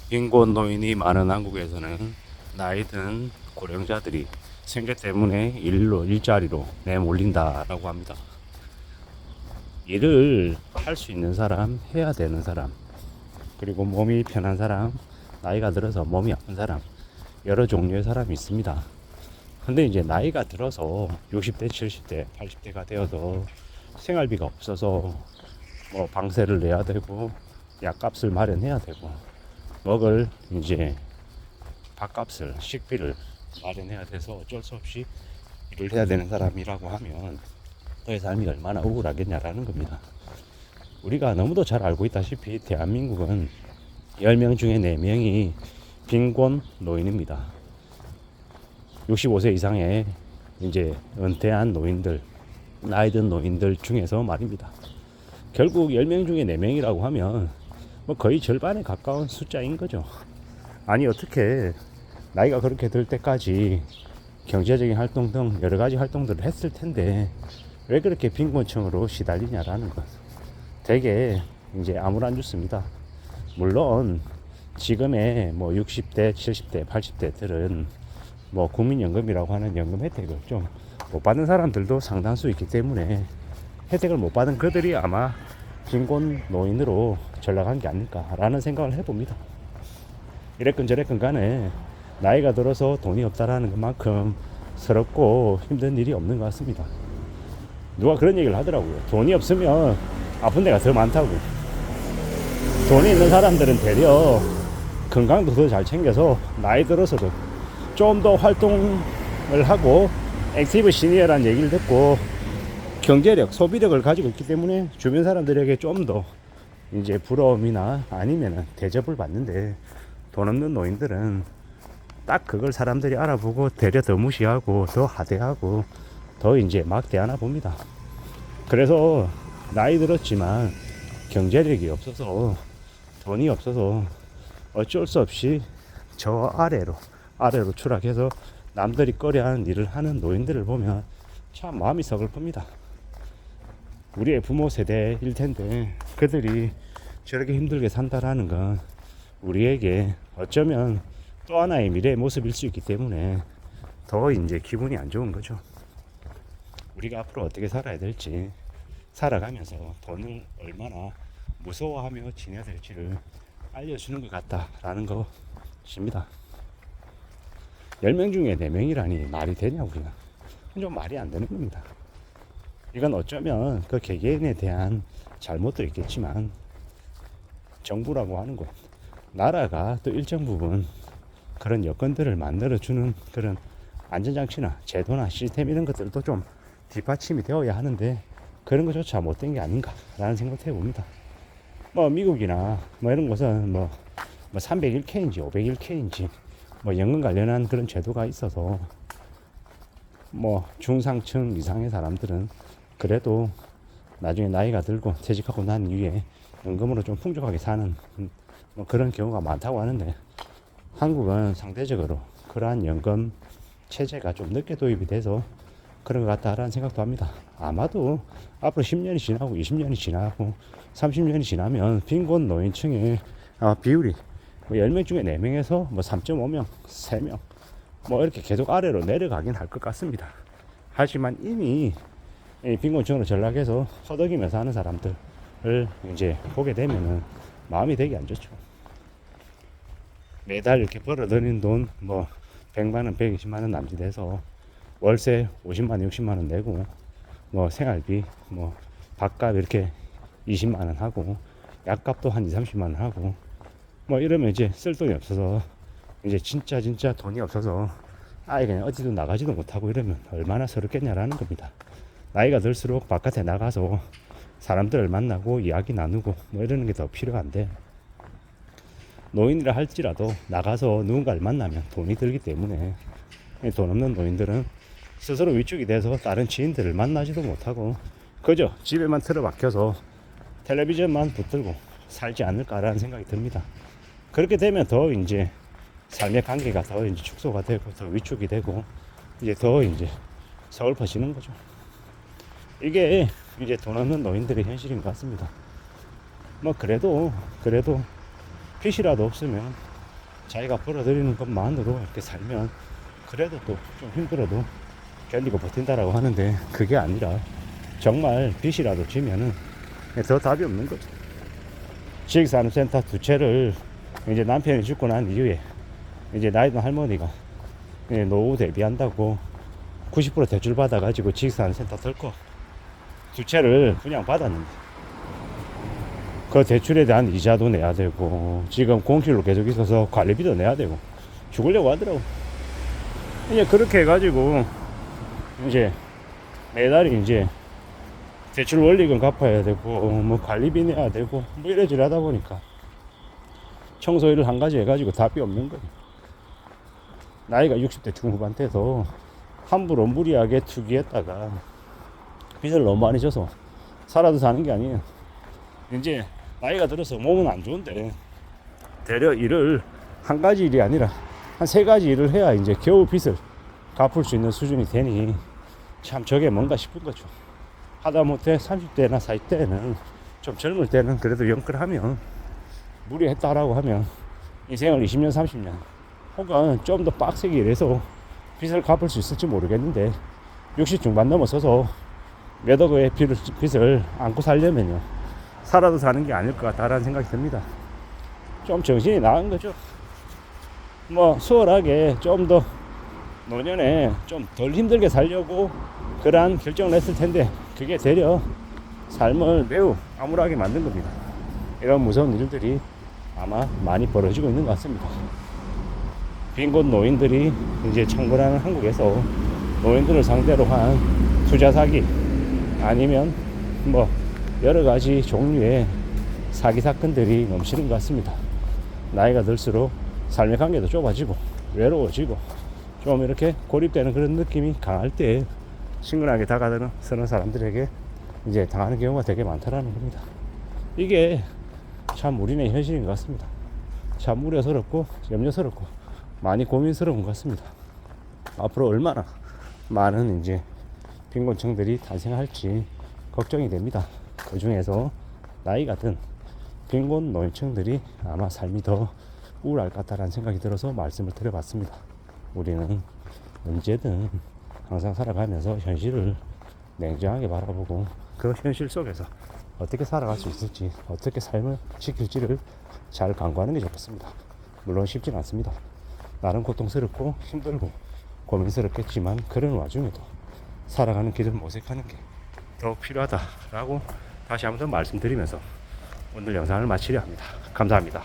빈곤 노인이 많은 한국에서는 나이든 고령자들이 생계 때문에 일자리로 내몰린다라고 합니다. 일을 할 수 있는 사람, 해야 되는 사람, 그리고 몸이 편한 사람, 나이가 들어서 몸이 아픈 사람, 여러 종류의 사람이 있습니다. 근데 이제 나이가 들어서 60대, 70대, 80대가 되어서 생활비가 없어서 뭐 방세를 내야 되고 약값을 마련해야 되고 먹을 이제 밥값을 식비를 마련해야 돼서 어쩔 수 없이 일을 해야 되는 사람이라고 하면 너의 삶이 얼마나 우울하겠냐라는 겁니다. 우리가 너무도 잘 알고 있다시피 대한민국은 10명 중에 4명이 빈곤 노인입니다. 65세 이상의 이제 은퇴한 노인들, 나이든 노인들 중에서 말입니다. 결국 10명 중에 4명이라고 하면 뭐 거의 절반에 가까운 숫자인 거죠. 아니 어떻게 나이가 그렇게 들 때까지 경제적인 활동 등 여러 가지 활동들을 했을 텐데 왜 그렇게 빈곤층으로 시달리냐라는 것. 되게 이제 아무렇지않습니다. 물론 지금의 뭐 60대, 70대, 80대들은 뭐 국민연금이라고 하는 연금 혜택을 좀 못 받는 사람들도 상당수 있기 때문에 혜택을 못 받은 그들이 아마 빈곤 노인으로 전락한 게 아닐까라는 생각을 해봅니다. 이랬건 저랬건 간에 나이가 들어서 돈이 없다라는 것만큼 서럽고 힘든 일이 없는 것 같습니다. 누가 그런 얘기를 하더라고요. 돈이 없으면 아픈 데가 더 많다고. 돈이 있는 사람들은 되려 건강도 더 잘 챙겨서 나이 들어서도 좀 더 활동을 하고 액티브 시니어라는 얘기를 듣고 경제력, 소비력을 가지고 있기 때문에 주변 사람들에게 좀 더 이제 부러움이나 아니면 대접을 받는데 돈 없는 노인들은 딱 그걸 사람들이 알아보고 되려 더 무시하고 더 하대하고 더 이제 막대하나 봅니다. 그래서 나이 들었지만 경제력이 없어서 돈이 없어서 어쩔 수 없이 저 아래로 추락해서 남들이 꺼려하는 일을 하는 노인들을 보면 참 마음이 서글픕니다. 우리의 부모 세대일 텐데 그들이 저렇게 힘들게 산다라는 건 우리에게 어쩌면 또 하나의 미래의 모습일 수 있기 때문에 더 이제 기분이 안 좋은 거죠. 우리가 앞으로 어떻게 살아야 될지, 살아가면서 돈을 얼마나 무서워하며 지내야 될지를 알려주는 것 같다라는 것입니다. 10명 중에 4명이라니 말이 되냐고요. 좀 말이 안 되는 겁니다. 이건 어쩌면 그 개개인에 대한 잘못도 있겠지만 정부라고 하는 곳, 나라가 또 일정 부분 그런 여건들을 만들어주는 그런 안전장치나 제도나 시스템 이런 것들도 좀 뒷받침이 되어야 하는데 그런 것조차 못된 게 아닌가라는 생각을 해봅니다. 뭐 미국이나 뭐 이런 곳은 뭐 301K인지 501K인지 뭐 연금 관련한 그런 제도가 있어서 뭐 중상층 이상의 사람들은 그래도 나중에 나이가 들고 퇴직하고 난 이후에 연금으로 좀 풍족하게 사는 뭐 그런 경우가 많다고 하는데 한국은 상대적으로 그러한 연금 체제가 좀 늦게 도입이 돼서 그런 것 같다라는 생각도 합니다. 아마도 앞으로 10년이 지나고 20년이 지나고 30년이 지나면 빈곤 노인층의 비율이 뭐 10명 중에 4명에서 뭐 3.5명, 3명 뭐 이렇게 계속 아래로 내려가긴 할 것 같습니다. 하지만 이미 빈곤층으로 전락해서 허덕이면서 사는 사람들을 이제 보게 되면은 마음이 되게 안 좋죠. 매달 이렇게 벌어들인 돈 뭐 100만원, 120만원 남짓해서 월세 50만원, 60만원 내고 뭐 생활비 뭐 밥값 이렇게 20만원 하고 약값도 한 2, 30만원 하고 뭐 이러면 이제 쓸 돈이 없어서 이제 진짜 돈이 없어서 아예 그냥 어디도 나가지도 못하고 이러면 얼마나 서럽겠냐라는 겁니다. 나이가 들수록 바깥에 나가서 사람들을 만나고 이야기 나누고 뭐 이러는 게 더 필요한데 노인이라 할지라도 나가서 누군가를 만나면 돈이 들기 때문에 돈 없는 노인들은 스스로 위축이 돼서 다른 지인들을 만나지도 못하고 그저 집에만 틀어박혀서 텔레비전만 붙들고 살지 않을까라는 생각이 듭니다. 그렇게 되면 더 이제 삶의 관계가 더 이제 축소가 되고 더 위축이 되고 이제 더 이제 서글퍼지는 거죠. 이게 이제 돈 없는 노인들의 현실인 것 같습니다. 뭐 그래도 빚이라도 없으면 자기가 벌어들이는 것만으로 이렇게 살면 그래도 또 좀 힘들어도 견디고 버틴다라고 하는데, 그게 아니라 정말 빚이라도 지면은 더 답이 없는 거죠. 지식산업센터 두 채를 이제 남편이 죽고 난 이후에 이제 나이 든 할머니가 노후 대비한다고 90% 대출 받아가지고 지식산업센터 덜고 두 채를 분양받았는데, 그 대출에 대한 이자도 내야 되고 지금 공실로 계속 있어서 관리비도 내야 되고 죽으려고 하더라고. 이제 그렇게 해가지고 이제 매달이 이제 대출 원리금 갚아야 되고 뭐 관리비 내야 되고 뭐 이래저래 하다 보니까 청소일을 한 가지 해가지고 답이 없는 거예요. 나이가 60대 중후반 때도 함부로 무리하게 투기했다가 빚을 너무 많이 져서 살아도 사는 게 아니에요. 이제 나이가 들어서 몸은 안 좋은데 대려 일을 한 가지 일이 아니라 한 세 가지 일을 해야 이제 겨우 빚을 갚을 수 있는 수준이 되니 참 저게 뭔가 싶은 거죠. 하다못해 30대나 40대는 좀 젊을 때는 그래도 영끌하면 무리했다라고 하면 인생을 20년 30년 혹은 좀 더 빡세게 일해서 빚을 갚을 수 있을지 모르겠는데 60 중반 넘어서서 몇 억의 빚을 안고 살려면요 살아도 사는 게 아닐 것 같다라는 생각이 듭니다. 좀 정신이 나간 거죠. 뭐 수월하게 좀 더 노년에 좀 덜 힘들게 살려고 그러한 결정을 했을 텐데 그게 되려 삶을 매우 암울하게 만든 겁니다. 이런 무서운 일들이 아마 많이 벌어지고 있는 것 같습니다. 빈곤 노인들이 이제 창궐하는 한국에서 노인들을 상대로 한 투자 사기 아니면 뭐 여러 가지 종류의 사기 사건들이 넘치는 것 같습니다. 나이가 들수록 삶의 관계도 좁아지고 외로워지고 좀 이렇게 고립되는 그런 느낌이 강할 때 친근하게 다가서는 사람들에게 이제 당하는 경우가 되게 많다라는 겁니다. 이게 참 우리네 현실인 것 같습니다. 참 우려스럽고 염려스럽고 많이 고민스러운 것 같습니다. 앞으로 얼마나 많은 이제 빈곤층들이 탄생할지 걱정이 됩니다. 그 중에서 나이가 든 빈곤 노인층들이 아마 삶이 더 우울할 것 같다는 생각이 들어서 말씀을 드려봤습니다. 우리는 언제든 항상 살아가면서 현실을 냉정하게 바라보고 그 현실 속에서 어떻게 살아갈 수 있을지 어떻게 삶을 지킬지를 잘 강구하는 게 좋겠습니다. 물론 쉽진 않습니다. 나름 고통스럽고 힘들고 고민스럽겠지만 그런 와중에도 살아가는 길을 모색하는 게 더 필요하다라고 다시 한번 말씀드리면서 오늘 영상을 마치려 합니다. 감사합니다.